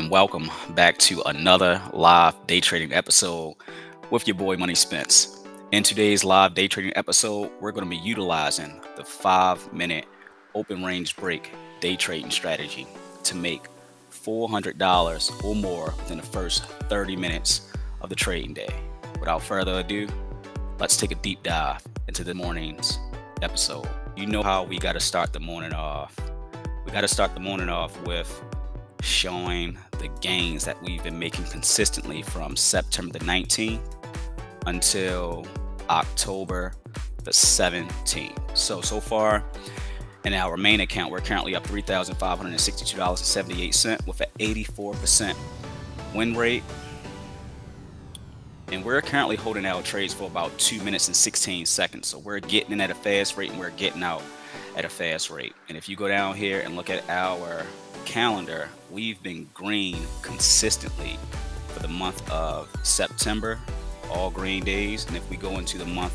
and welcome back to another live day trading episode with your boy Money Spence. In today's live day trading episode, we're going to be utilizing the 5-minute open range break day trading strategy to make $400 or more within the first 30 minutes of the trading day. Without further ado, let's take a deep dive into the morning's episode. You know how we got to start the morning off. We got to start the morning off with showing the gains that we've been making consistently from September the 19th until October the 17th. So far in our main account, we're currently up $3,562.78 with an 84% win rate. And we're currently holding our trades for about 2 minutes and 16 seconds. So we're getting in at a fast rate and we're getting out at a fast rate. And if you go down here and look at our calendar, we've been green consistently for the month of September, all green days. And if we go into the month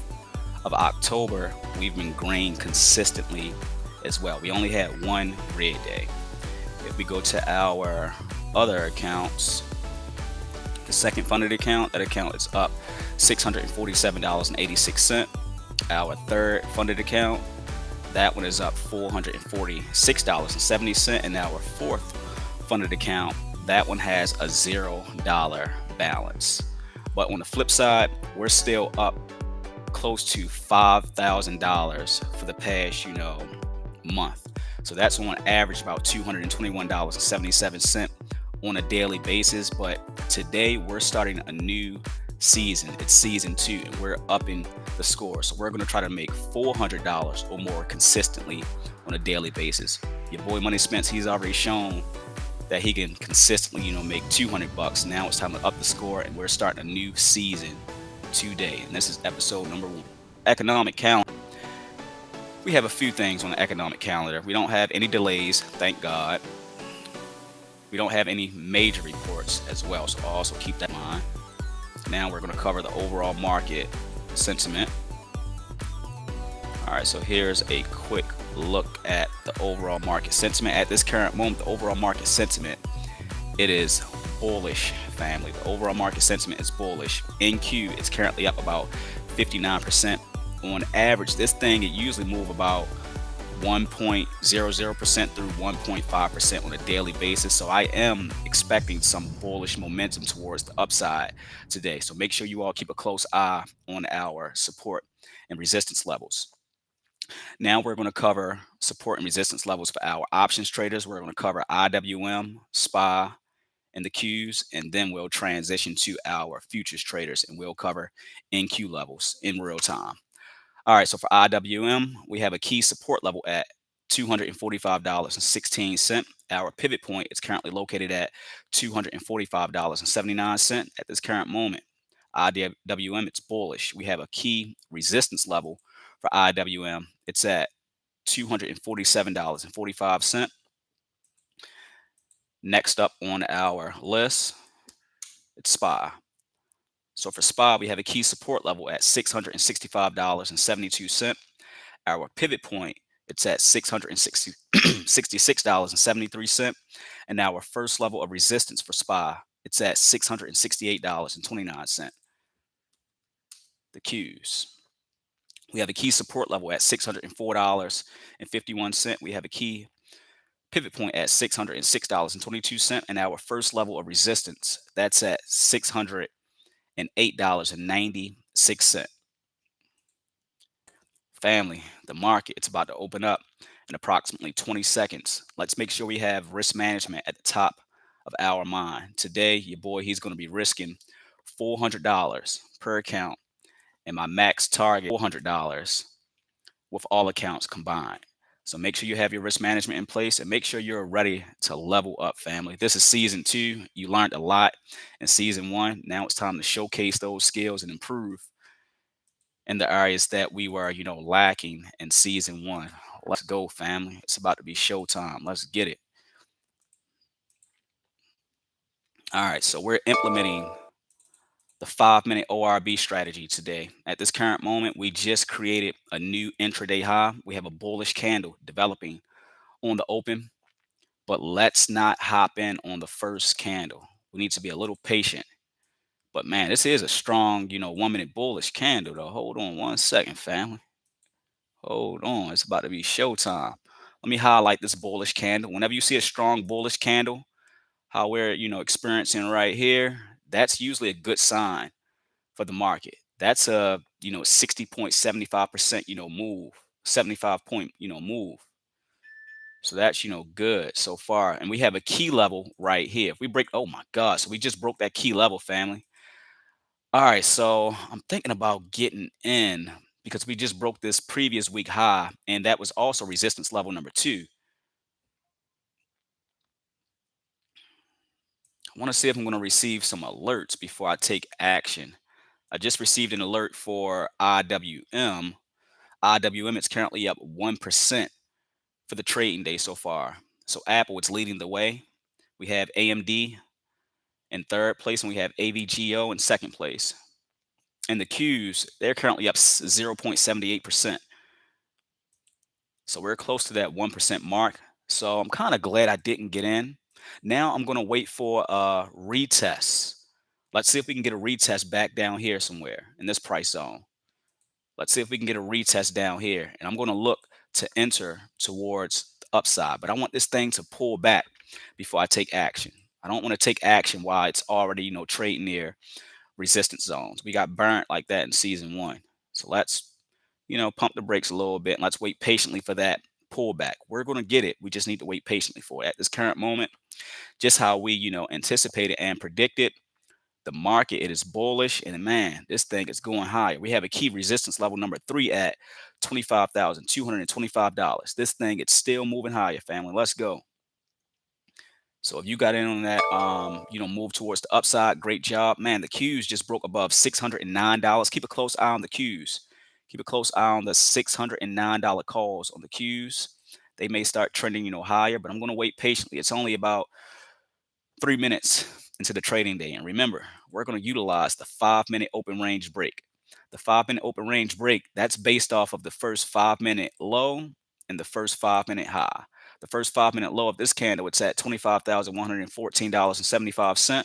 of October, we've been green consistently as well. We only had one red day. If we go to our other accounts, the second funded account, that account is up $647.86. Our third funded account, that one is up $446.70. And our fourth funded account, that one has a $0 balance. But on the flip side, we're still up close to $5,000 for the past, month. So that's on average about $221.77 on a daily basis. But today we're starting a new season. It's season 2 and we're upping the score. So we're going to try to make $400 or more consistently on a daily basis. Your boy Money Spence, he's already shown that he can consistently, make $200. Now it's time to up the score and we're starting a new season today. And this is episode number 1. Economic calendar. We have a few things on the economic calendar. We don't have any delays, thank God. We don't have any major reports as well, so also keep that in mind. Now we're going to cover the overall market sentiment. All right, so here's a quick look at the overall market sentiment. At this current moment, the overall market sentiment, it is bullish, family. The overall market sentiment is bullish. NQ, it's currently up about 59%. On average, this thing, it usually moves about 1.00% through 1.5% on a daily basis. So I am expecting some bullish momentum towards the upside today. So make sure you all keep a close eye on our support and resistance levels. Now we're going to cover support and resistance levels for our options traders. We're going to cover IWM, SPY, and the Qs, and then we'll transition to our futures traders and we'll cover NQ levels in real time. All right, so for IWM, we have a key support level at $245.16. Our pivot point is currently located at $245.79 at this current moment. IWM, it's bullish. We have a key resistance level for IWM. It's at $247.45. Next up on our list, it's SPY. So for SPY, we have a key support level at $665.72. Our pivot point, it's at $666.73. And our first level of resistance for SPY, it's at $668.29. The Qs. We have a key support level at $604.51. We have a key pivot point at $606.22. And our first level of resistance, that's at $608.96. Family, the market, it's about to open up in approximately 20 seconds. Let's make sure we have risk management at the top of our mind. Today, your boy, he's going to be risking $400 per account, and my max target $400 with all accounts combined. So make sure you have your risk management in place and make sure you're ready to level up, family. This is season 2. You learned a lot in season 1. Now it's time to showcase those skills and improve in the areas that we were, lacking in season 1. Let's go, family. It's about to be showtime. Let's get it. All right, so we're implementing the 5-minute ORB strategy today. At this current moment, we just created a new intraday high. We have a bullish candle developing on the open. but let's not hop in on the first candle. We need to be a little patient. But man, this is a strong, 1 minute bullish candle though. Hold on 1 second, family. Hold on. It's about to be showtime. Let me highlight this bullish candle. Whenever you see a strong bullish candle, how we're, experiencing right here, that's usually a good sign for the market. That's a, 60.75%, move, 75 point, move. So that's, good so far. And we have a key level right here. If we break, oh my God, so we just broke that key level, family. All right, so I'm thinking about getting in because we just broke this previous week high, and that was also resistance level number 2. I want to see if I'm going to receive some alerts before I take action. I just received an alert for IWM. IWM is currently up 1% for the trading day so far. So Apple is leading the way. We have AMD in third place, and we have AVGO in second place. And the Qs, they're currently up 0.78%. So we're close to that 1% mark. So I'm kind of glad I didn't get in. Now I'm going to wait for a retest. Let's see if we can get a retest back down here somewhere in this price zone. Let's see if we can get a retest down here. And I'm going to look to enter towards the upside. But I want this thing to pull back before I take action. I don't want to take action while it's already, trading near resistance zones. We got burnt like that in season 1. So let's, pump the brakes a little bit. And let's wait patiently for that pullback. We're going to get it. We just need to wait patiently for it. At this current moment, just how we, anticipated and predicted, the market, it is bullish, and man, this thing is going higher. We have a key resistance level number 3 at $25,225. This thing, it's still moving higher, family. Let's go. So if you got in on that, move towards the upside, great job. Man, the Qs just broke above $609. Keep a close eye on the Qs. Keep a close eye on the $609 calls on the Qs. They may start trending, higher, but I'm going to wait patiently. It's only about 3 minutes into the trading day. And remember, we're going to utilize the 5-minute open range break. The 5-minute open range break, that's based off of the first 5-minute low and the first 5-minute high. The first 5-minute low of this candle, it's at $25,114.75.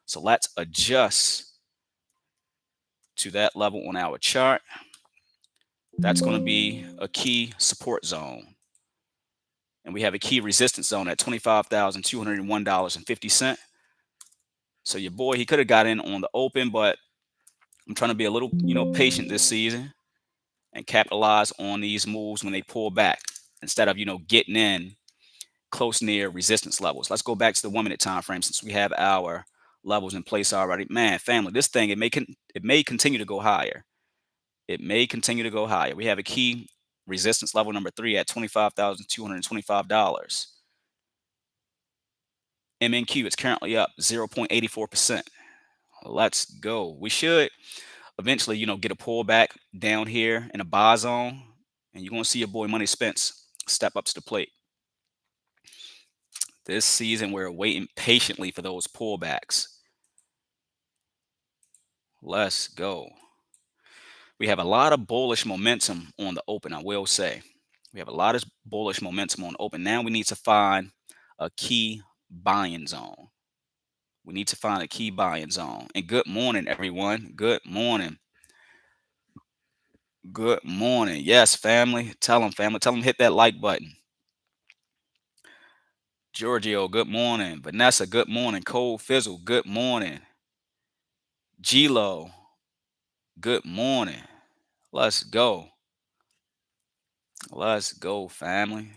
So let's adjust to that level on our chart. That's going to be a key support zone. And we have a key resistance zone at $25,201.50. So your boy, he could have got in on the open, but I'm trying to be a little, patient this season and capitalize on these moves when they pull back instead of, getting in close near resistance levels. Let's go back to the 1-minute time frame since we have our levels in place already. Man, family, this thing, it may continue to go higher. It may continue to go higher. We have a key resistance level number 3 at $25,225. MNQ is currently up 0.84%. Let's go. We should eventually, get a pullback down here in a buy zone, and you're going to see your boy Money Spence step up to the plate. This season, we're waiting patiently for those pullbacks. Let's go. We have a lot of bullish momentum on the open, I will say. We have a lot of bullish momentum on the open. Now we need to find a key buying zone. We need to find a key buying zone. And good morning, everyone. Good morning. Good morning. Yes, family. Tell them, family. Tell them hit that like button. Giorgio, good morning. Vanessa, good morning. Cole Fizzle, good morning. G-Lo, good morning. Let's go. Let's go, family.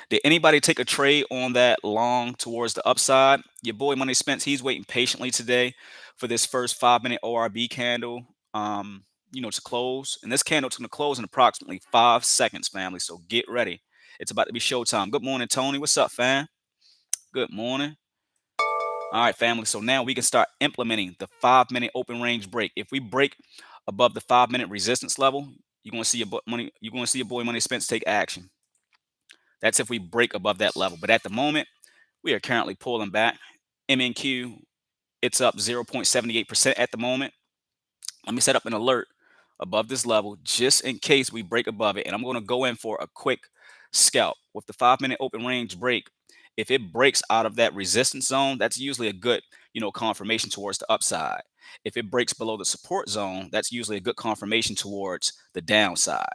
Did anybody take a trade on that long towards the upside? Your boy Money Spence, he's waiting patiently today for this first 5-minute ORB candle, to close. And this candle's going to close in approximately 5 seconds, family. So get ready. It's about to be showtime. Good morning, Tony. What's up, fam? Good morning. All right, family. So now we can start implementing the 5-minute open range break. If we break above the 5-minute resistance level, you're going to see your boy Money Spence take action. That's if we break above that level. But at the moment, we are currently pulling back. MNQ, it's up 0.78% at the moment. Let me set up an alert above this level just in case we break above it. And I'm going to go in for a quick scalp. With the 5-minute open range break, If it breaks out of that resistance zone, that's usually a good, confirmation towards the upside. If it breaks below the support zone, that's usually a good confirmation towards the downside.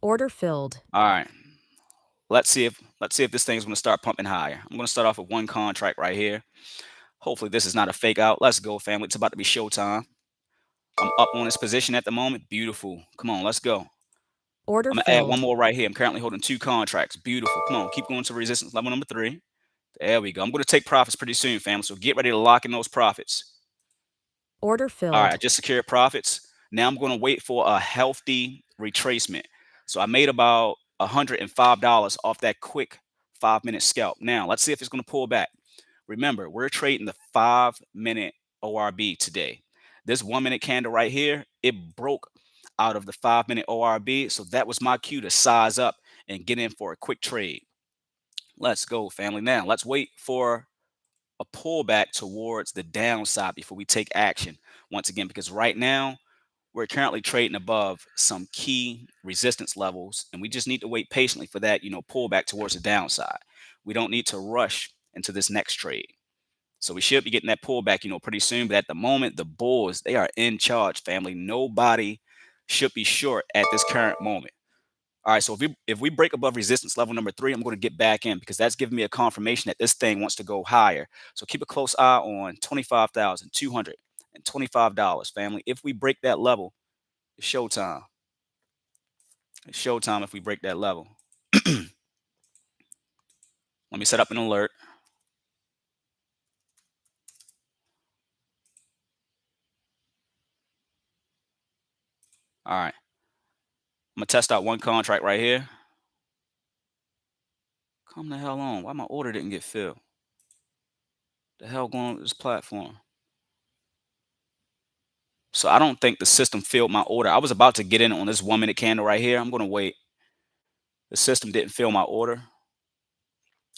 Order filled. All right. Let's see if this thing's going to start pumping higher. I'm going to start off with one contract right here. Hopefully this is not a fake out. Let's go, family. It's about to be showtime. I'm up on this position at the moment. Beautiful. Come on, let's go. Order I'm gonna add one filled. more right here. I'm currently holding 2 contracts. Beautiful. Come on, keep going to resistance level number 3. There we go. I'm going to take profits pretty soon, family. So get ready to lock in those profits. Order All right, I filled. just secured profits. Now I'm going to wait for a healthy retracement. So I made about $105 off that quick 5-minute scalp. Now let's see if it's going to pull back. Remember, we're trading the 5-minute ORB today. This 1-minute candle right here, it broke out of the 5-minute ORB. So that was my cue to size up and get in for a quick trade. Let's go, family. Now let's wait for a pullback towards the downside before we take action once again, because right now we're currently trading above some key resistance levels, and we just need to wait patiently for that, pullback towards the downside. We don't need to rush into this next trade. So we should be getting that pullback, pretty soon. But at the moment, the bulls, they are in charge, family. Nobody should be short at this current moment. All right, so if we break above resistance level number 3, I'm going to get back in because that's giving me a confirmation that this thing wants to go higher. So keep a close eye on $25,225, family. If we break that level, it's showtime. It's showtime if we break that level. Let me set up an alert. All right, I'm gonna test out one contract right here. Come the hell on. Why my order didn't get filled? The hell going on with this platform? So I don't think the system filled my order. I was about to get in on this 1-minute candle right here. I'm gonna wait. The system didn't fill my order.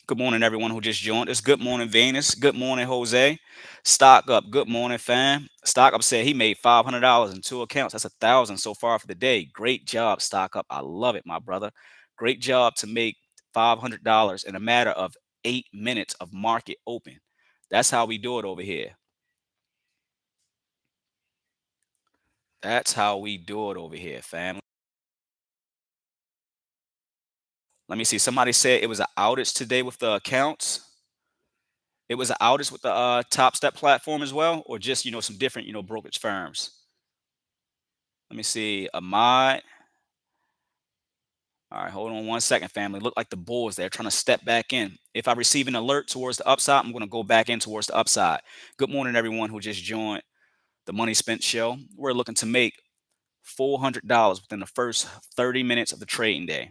Good morning, everyone who just joined us. Good morning, Venus. Good morning, Jose. Stock up. Good morning, fam. Stock up said he made $500 in 2 accounts. That's 1,000 so far for the day. Great job, Stock up. I love it, my brother. Great job to make $500 in a matter of 8 minutes of market open. That's how we do it over here. That's how we do it over here, fam. Let me see. Somebody said it was an outage today with the accounts. It was an outage with the Topstep platform as well, or just some different brokerage firms. Let me see. Ahmad. All right, hold on one second, family. Look like the bulls they're trying to step back in. If I receive an alert towards the upside, I'm going to go back in towards the upside. Good morning, everyone who just joined the Money Spent show. We're looking to make $400 within the first 30 minutes of the trading day.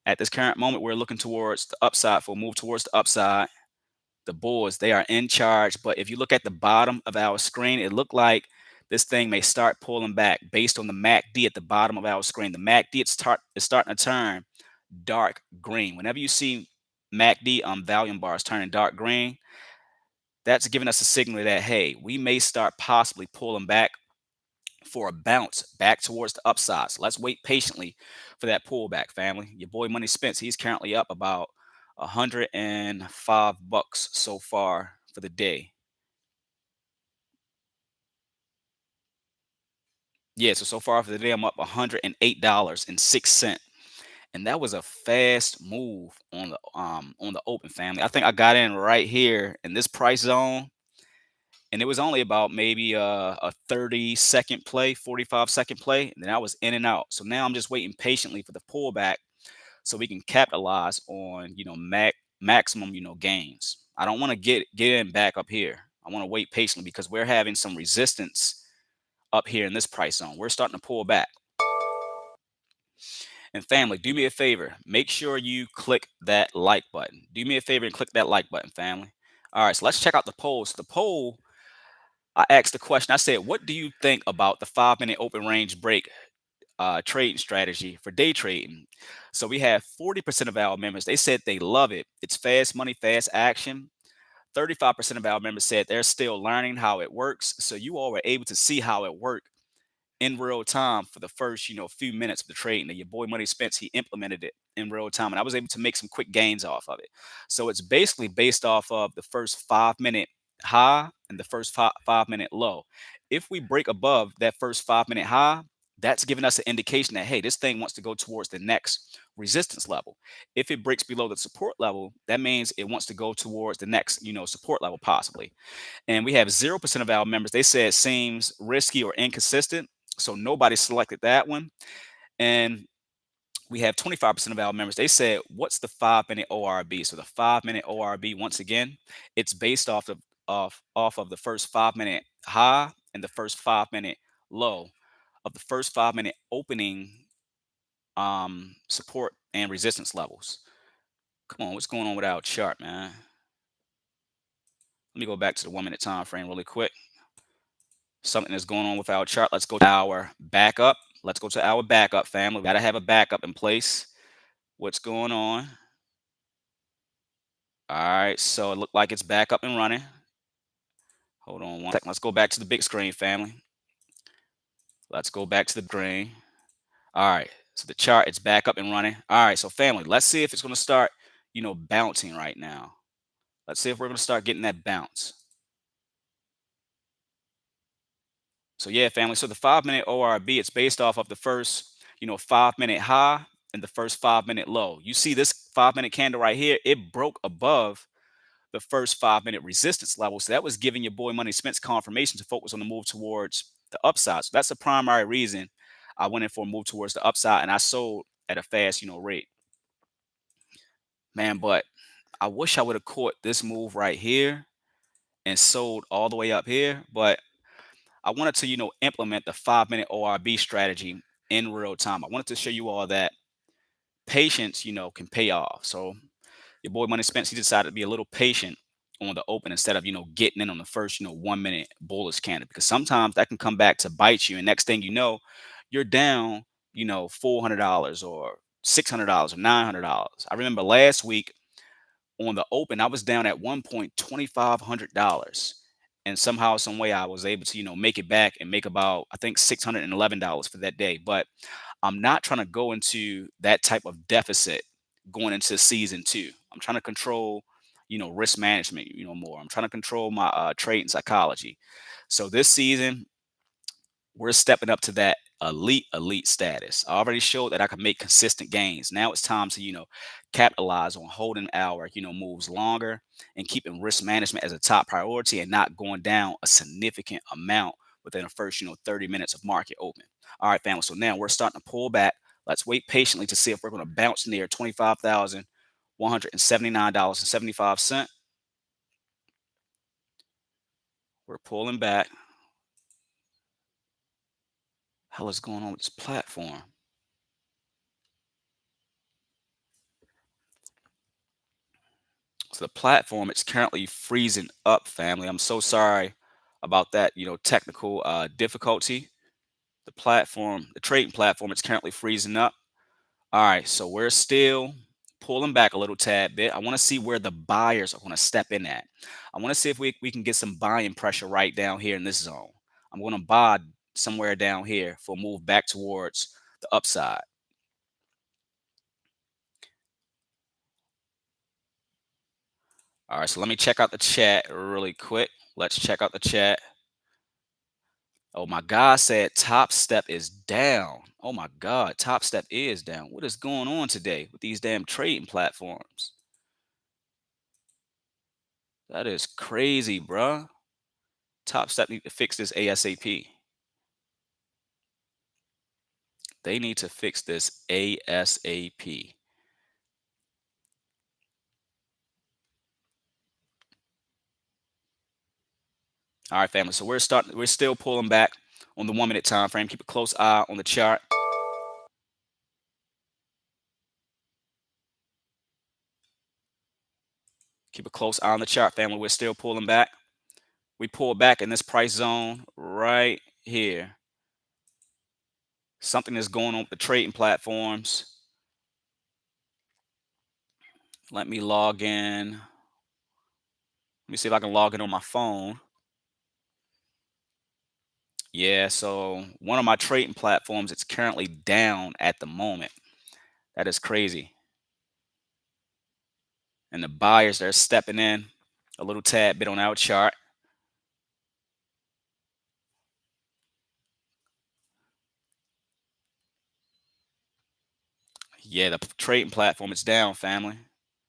At this current moment, we're looking towards the upside for a move towards the upside. The bulls, they are in charge. But if you look at the bottom of our screen, it looked like this thing may start pulling back based on the MACD at the bottom of our screen. The MACD is starting to turn dark green. Whenever you see MACD volume bars turning dark green, that's giving us a signal that, hey, we may start possibly pulling back for a bounce back towards the upside. So let's wait patiently for that pullback, family. Your boy Money Spence, he's currently up about $105 so far for the day. Yeah, so far for the day, I'm up $108.06. And that was a fast move on the open, family. I think I got in right here in this price zone, and it was only about maybe a 30-second play, 45-second play, and then I was in and out. So now I'm just waiting patiently for the pullback so we can capitalize on maximum gains. I don't want to get in back up here. I want to wait patiently because we're having some resistance up here in this price zone. We're starting to pull back. And family, do me a favor. Make sure you click that like button. Do me a favor and click that like button, family. All right, so let's check out the polls. The poll, I asked the question. I said, what do you think about the 5-minute open range break trading strategy for day trading? So we have 40% of our members. They said they love it. It's fast money, fast action. 35% of our members said they're still learning how it works. So you all were able to see how it worked in real time for the first, few minutes of the trade. And your boy Money Spence, he implemented it in real time, and I was able to make some quick gains off of it. So it's basically based off of the first 5 minute high and the first 5 minute low. If we break above that first 5 minute high, that's giving us an indication that, hey, this thing wants to go towards the next resistance level. If it breaks below the support level, that means it wants to go towards the next, support level possibly. And we have 0% of our members. They said seems risky or inconsistent. So nobody selected that one. And we have 25% of our members. They said, what's the 5 minute ORB? So the 5 minute ORB, once again, it's based off of the first 5 minute high and the first 5 minute low of the first 5 minute opening support and resistance levels. Come on, what's going on with our chart, man? Let me go back to the 1 minute time frame really quick. Something that's going on with our chart. Let's go to our backup. Let's go to our backup, family. We got to have a backup in place. What's going on? All right, so it looked like it's back up and running. Hold on 1 second. Let's go back to the big screen, family. Let's go back to the green. All right, so the chart, it's back up and running. All right, so family, let's see if it's going to start, bouncing right now. Let's see if we're going to start getting that bounce. So yeah, family. So the 5 minute ORB, it's based off of the first, 5 minute high and the first 5 minute low. You see this 5 minute candle right here, it broke above the first 5 minute resistance level. So that was giving your boy Money Spence confirmation to focus on the move towards the upside. So that's the primary reason I went in for a move towards the upside, and I sold at a fast, rate. Man, but I wish I would have caught this move right here and sold all the way up here. But I wanted to, implement the 5 minute ORB strategy in real time. I wanted to show you all that patience, can pay off. So your boy Money Spence, he decided to be a little patient on the open instead of, getting in on the first, 1 minute bullish candle, because sometimes that can come back to bite you. And next thing you know, you're down, $400 or $600 or $900. I remember last week on the open, I was down at one point $2,500, and somehow, some way, I was able to make it back and make about, I think, $611 for that day. But I'm not trying to go into that type of deficit going into season two. I'm trying to control, risk management, more. I'm trying to control my trading psychology. So this season, we're stepping up to that elite status. I already showed that I can make consistent gains. Now it's time to, capitalize on holding our, moves longer and keeping risk management as a top priority and not going down a significant amount within the first, 30 minutes of market open. All right, family. So now we're starting to pull back. Let's wait patiently to see if we're going to bounce near $25,179.75. We're pulling back. Hell is going on with this platform? So the platform, it's currently freezing up, family. I'm so sorry about that, technical difficulty. The platform, the trading platform, it's currently freezing up. All right, so we're still pulling back a little tad bit. I want to see where the buyers are going to step in at. I want to see if we can get some buying pressure right down here in this zone. I'm going to buy somewhere down here for a move back towards the upside. All right, so let me check out the chat really quick. Let's check out the chat. Oh my God, said Topstep is down. Oh my God, Topstep is down. What is going on today with these damn trading platforms? That is crazy, bruh. Topstep need to fix this ASAP. They need to fix this ASAP. All right, family. So we're still pulling back on the 1 minute time frame. Keep a close eye on the chart. Keep a close eye on the chart, family. We're still pulling back. We pull back in this price zone right here. Something is going on with the trading platforms. Let me log in. Let me see if I can log in on my phone. Yeah, so one of my trading platforms, it's currently down at the moment. That is crazy. And the buyers, they're stepping in a little tad bit on our chart. Yeah, the trading platform is down, family.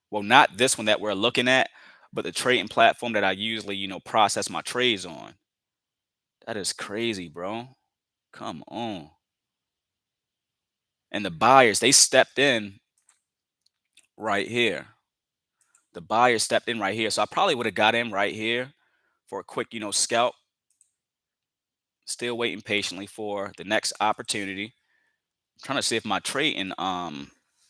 Well, not this one that we're looking at, but the trading platform that I usually, process my trades on. That is crazy, bro. Come on. And the buyers, they stepped in right here. The buyers stepped in right here. So I probably would have got in right here for a quick, scalp. Still waiting patiently for the next opportunity. Trying to see if my trading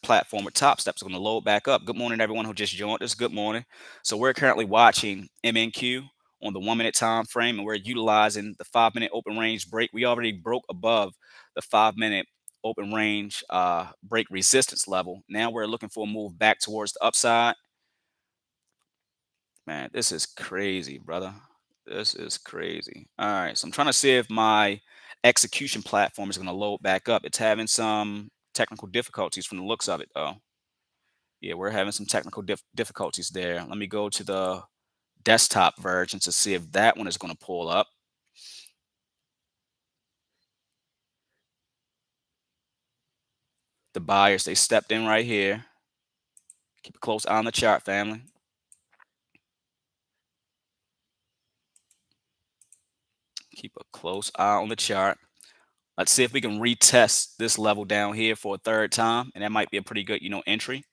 platform with Topstep is going to load back up. Good morning, everyone who just joined us. Good morning. So we're currently watching MNQ on the 1 minute time frame, and we're utilizing the 5 minute open range break. We already broke above the 5 minute open range break resistance level. Now we're looking for a move back towards the upside. Man, this is crazy, brother. This is crazy. All right, so I'm trying to see if my execution platform is going to load back up. It's having some technical difficulties from the looks of it, though. Yeah, we're having some technical difficulties there. Let me go to the desktop version to see if that one is going to pull up. The buyers, they stepped in right here. Keep a close eye on the chart, family. Keep a close eye on the chart. Let's see if we can retest this level down here for a third time, and that might be a pretty good, entry.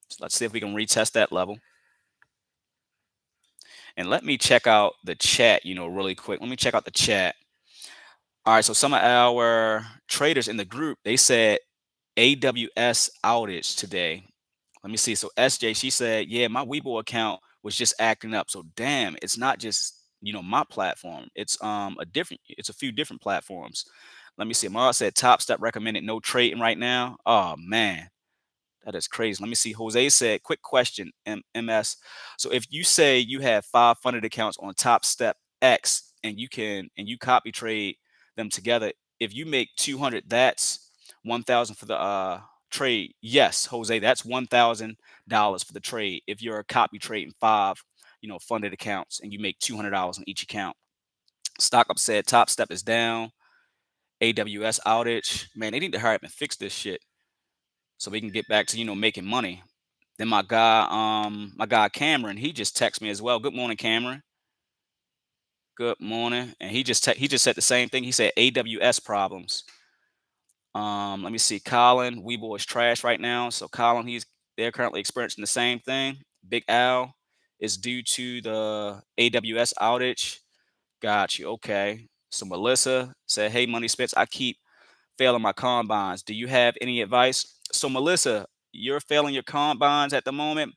So let's see if we can retest that level. And let me check out the chat, really quick. Let me check out the chat. All right, so some of our traders in the group, they said AWS outage today. Let me see. So SJ, she said, yeah, my Weibo account was just acting up. So damn, it's not just, my platform. It's a few different platforms. Let me see. Mara said Top Step recommended no trading right now. Oh man. That is crazy. Let me see. Jose said, quick question, MS. So if you say you have 500 accounts on Top Step X and you copy trade them together, if you make 200, that's 1,000 for the trade. Yes, Jose, that's $1,000 for the trade. If you're copy trading five, funded accounts and you make $200 on each account. Stock Up said Top Step is down. AWS outage. Man, they need to hurry up and fix this shit so we can get back to making money. Then my guy Cameron, he just texted me as well. Good morning, Cameron. Good morning. And he just said the same thing. He said AWS problems. Let me see. Colin, Weeble is trash right now. So Colin, they're currently experiencing the same thing. Big Al is due to the AWS outage. Got you. Okay. So Melissa said, "Hey, Money Spence, I keep failing my combines. Do you have any advice?" So Melissa, you're failing your combines at the moment.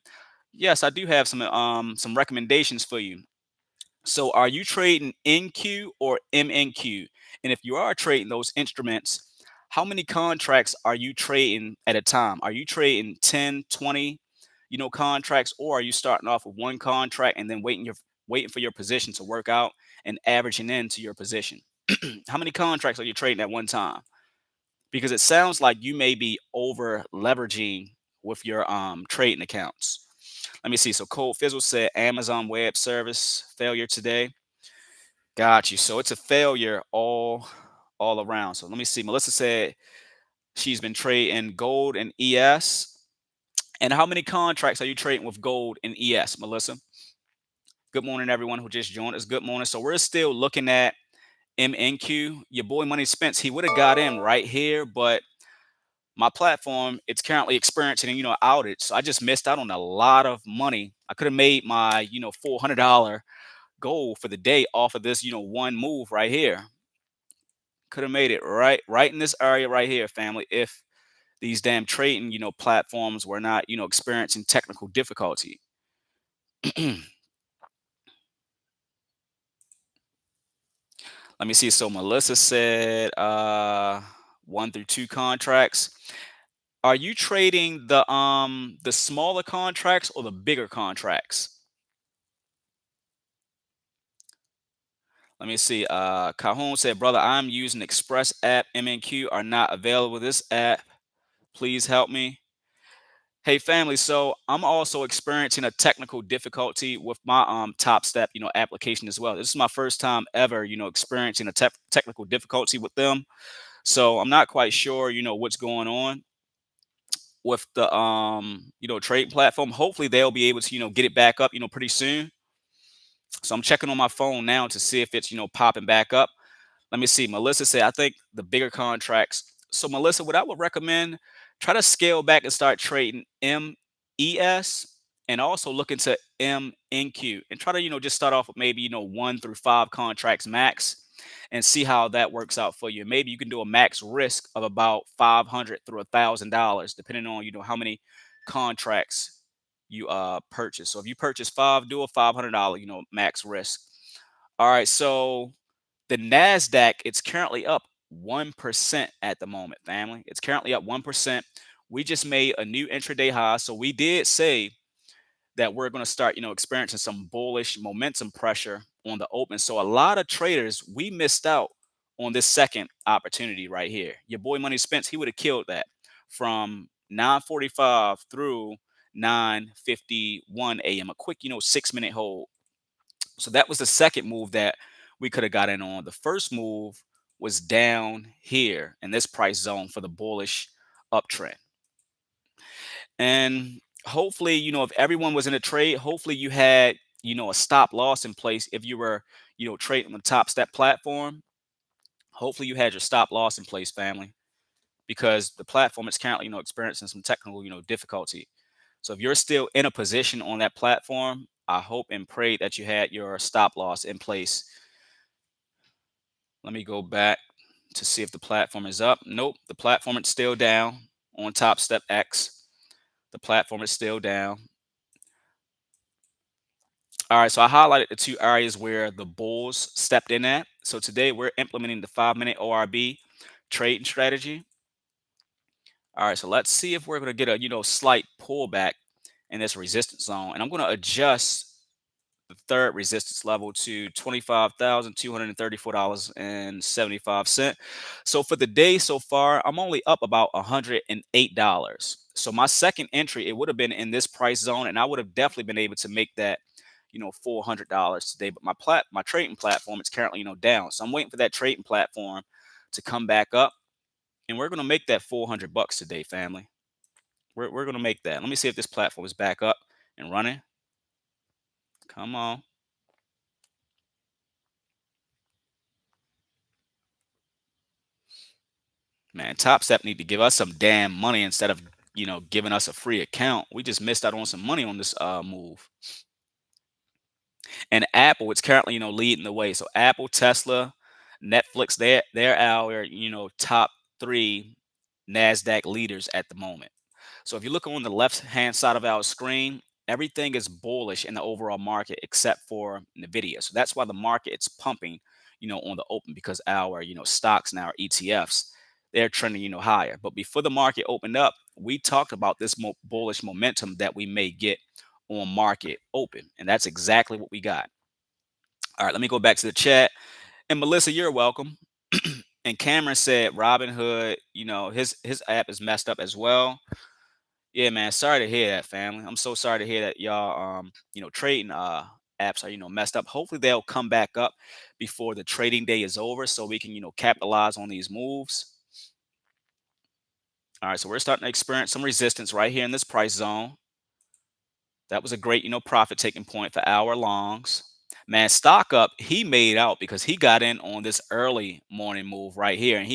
Yes, I do have some recommendations for you. So are you trading NQ or MNQ? And if you are trading those instruments, how many contracts are you trading at a time? Are you trading 10, 20, contracts, or are you starting off with one contract and then waiting for your position to work out and averaging into your position? How many contracts are you trading at one time? Because it sounds like you may be over leveraging with your trading accounts. Let me see. So Cold Fizzle said Amazon Web Service failure today. Got you. So it's a failure all around. So let me see. Melissa said she's been trading gold and ES. And how many contracts are you trading with gold and ES, Melissa? Good morning, everyone who just joined us. Good morning. So we're still looking at MNQ. Your boy Money Spence, he would have got in right here, but my platform, it's currently experiencing, outage. So I just missed out on a lot of money. I could have made my, $400 goal for the day off of this, one move right here. Could have made it right in this area right here, family, if these damn trading, platforms were not, experiencing technical difficulty. Let me see. So Melissa said 1 through 2 contracts. Are you trading the smaller contracts or the bigger contracts? Let me see. Calhoun said, brother, I'm using Express app. MNQ are not available. This app, please help me. Hey family, so I'm also experiencing a technical difficulty with my Topstep, application as well. This is my first time ever, experiencing a technical difficulty with them. So I'm not quite sure, what's going on with the trading platform. Hopefully they'll be able to, get it back up, pretty soon. So I'm checking on my phone now to see if it's, popping back up. Let me see. Melissa said, I think the bigger contracts. So, Melissa, what I would recommend, try to scale back and start trading MES and also look into MNQ and try to, just start off with maybe, 1 through 5 contracts max and see how that works out for you. Maybe you can do a max risk of about $500 through $1,000, depending on, how many contracts you purchase. So if you purchase 5, do a $500, max risk. All right. So the Nasdaq, it's currently up 1% at the moment, family. It's currently up 1%. We just made a new intraday high. So we did say that we're going to start, experiencing some bullish momentum pressure on the open. So a lot of traders, we missed out on this second opportunity right here. Your boy Money Spence, he would have killed that from 9:45 through 9:51 a.m. A quick, 6-minute hold. So that was the second move that we could have got in on. The first move was down here in this price zone for the bullish uptrend. And hopefully, if everyone was in a trade, hopefully you had, a stop loss in place. If you were, trading on the Topstep platform, hopefully you had your stop loss in place, family, because the platform is currently, experiencing some technical, difficulty. So if you're still in a position on that platform, I hope and pray that you had your stop loss in place. Let me go back to see if the platform is up. Nope, the platform is still down on Topstep X. The platform is still down. All right, so I highlighted the 2 areas where the bulls stepped in at. So today we're implementing the 5-minute ORB trading strategy. All right, so let's see if we're going to get a slight pullback in this resistance zone, and I'm going to adjust the third resistance level to $25,234.75. So for the day so far, I'm only up about $108. So my second entry, it would have been in this price zone, and I would have definitely been able to make that, $400 today. But my trading platform is currently, down. So I'm waiting for that trading platform to come back up, and we're going to make that $400 today, family. We're going to make that. Let me see if this platform is back up and running. Come on. Man, Topstep need to give us some damn money instead of, giving us a free account. We just missed out on some money on this move. And Apple, it's currently, leading the way. So Apple, Tesla, Netflix, they're our, top 3 Nasdaq leaders at the moment. So if you look on the left-hand side of our screen, everything is bullish in the overall market except for Nvidia. So that's why the market is pumping, on the open, because our, stocks and our ETFs, they're trending, higher. But before the market opened up, we talked about this bullish momentum that we may get on market open, and that's exactly what we got. All right, let me go back to the chat. And Melissa, you're welcome. And Cameron said Robinhood, his app is messed up as well. Yeah, man. Sorry to hear that, family. I'm so sorry to hear that y'all trading apps are, messed up. Hopefully they'll come back up before the trading day is over so we can, capitalize on these moves. All right, so we're starting to experience some resistance right here in this price zone. That was a great, profit taking point for our longs. Man, stock up, he made out because he got in on this early morning move right here, and I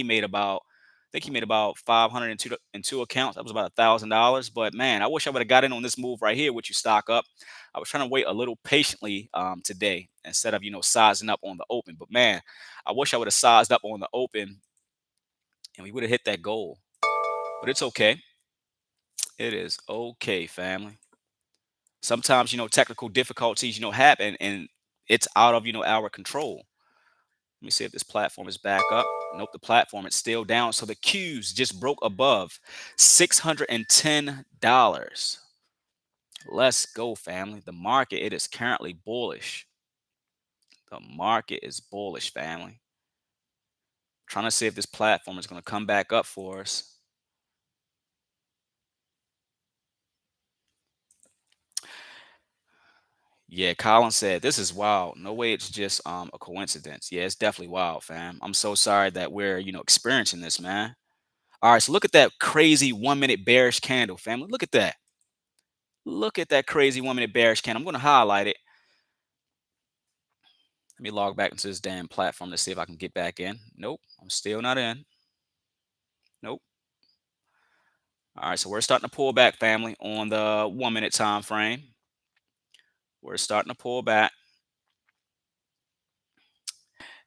think he made about 502 in 2 accounts. That was about $1,000. But man, I wish I would have got in on this move right here, which you stock up. I was trying to wait a little patiently today instead of sizing up on the open. But man, I wish I would have sized up on the open, and we would have hit that goal. But it's okay. It is okay, family. Sometimes technical difficulties happen, and it's out of our control. Let me see if this platform is back up. Nope, the platform is still down. So the Qs just broke above $610. Let's go, family. The market, it is currently bullish. The market is bullish, family. Trying to see if this platform is going to come back up for us. Yeah, Colin said this is wild. No way it's just a coincidence. Yeah, it's definitely wild, fam. I'm so sorry that we're, experiencing this, man. All right, so look at that crazy 1 minute bearish candle, family. Look at that. Look at that crazy 1 minute bearish candle. I'm going to highlight it. Let me log back into this damn platform to see if I can get back in. Nope, I'm still not in. Nope. All right, so we're starting to pull back, family, on the 1 minute time frame. We're starting to pull back.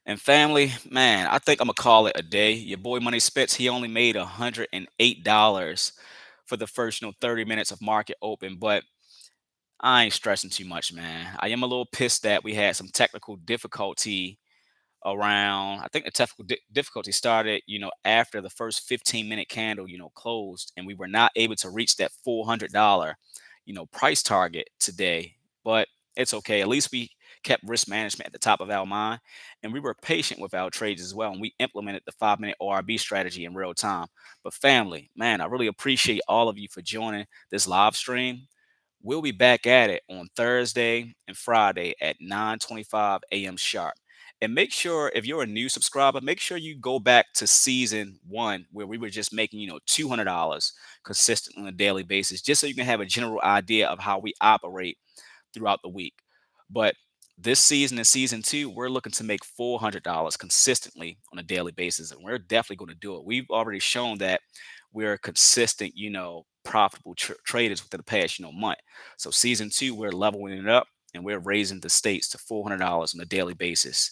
And family, man, I think I'm gonna call it a day. Your boy Money Spence, he only made $108 for the first, 30 minutes of market open, but I ain't stressing too much, man. I am a little pissed that we had some technical difficulty around. I think the technical difficulty started, after the first 15-minute candle, closed, and we were not able to reach that $400, price target today. But it's okay. At least we kept risk management at the top of our mind, and we were patient with our trades as well. And we implemented the 5 minute ORB strategy in real time. But family, man, I really appreciate all of you for joining this live stream. We'll be back at it on Thursday and Friday at 9:25 a.m. sharp. And make sure, if you're a new subscriber, make sure you go back to season 1 where we were just making, $200 consistent on a daily basis, just so you can have a general idea of how we operate throughout the week. But this season, in season 2, we're looking to make $400 consistently on a daily basis, and we're definitely going to do it. We've already shown that we're consistent, profitable traders within the past, month. So season 2, we're leveling it up and we're raising the stakes to $400 on a daily basis.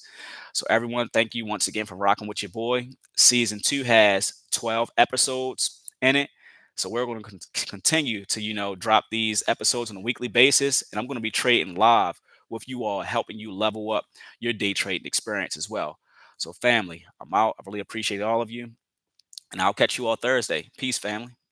So everyone, thank you once again for rocking with your boy. Season 2 has 12 episodes in it. So we're going to continue to, drop these episodes on a weekly basis. And I'm going to be trading live with you all, helping you level up your day trading experience as well. So family, I'm out. I really appreciate all of you. And I'll catch you all Thursday. Peace, family.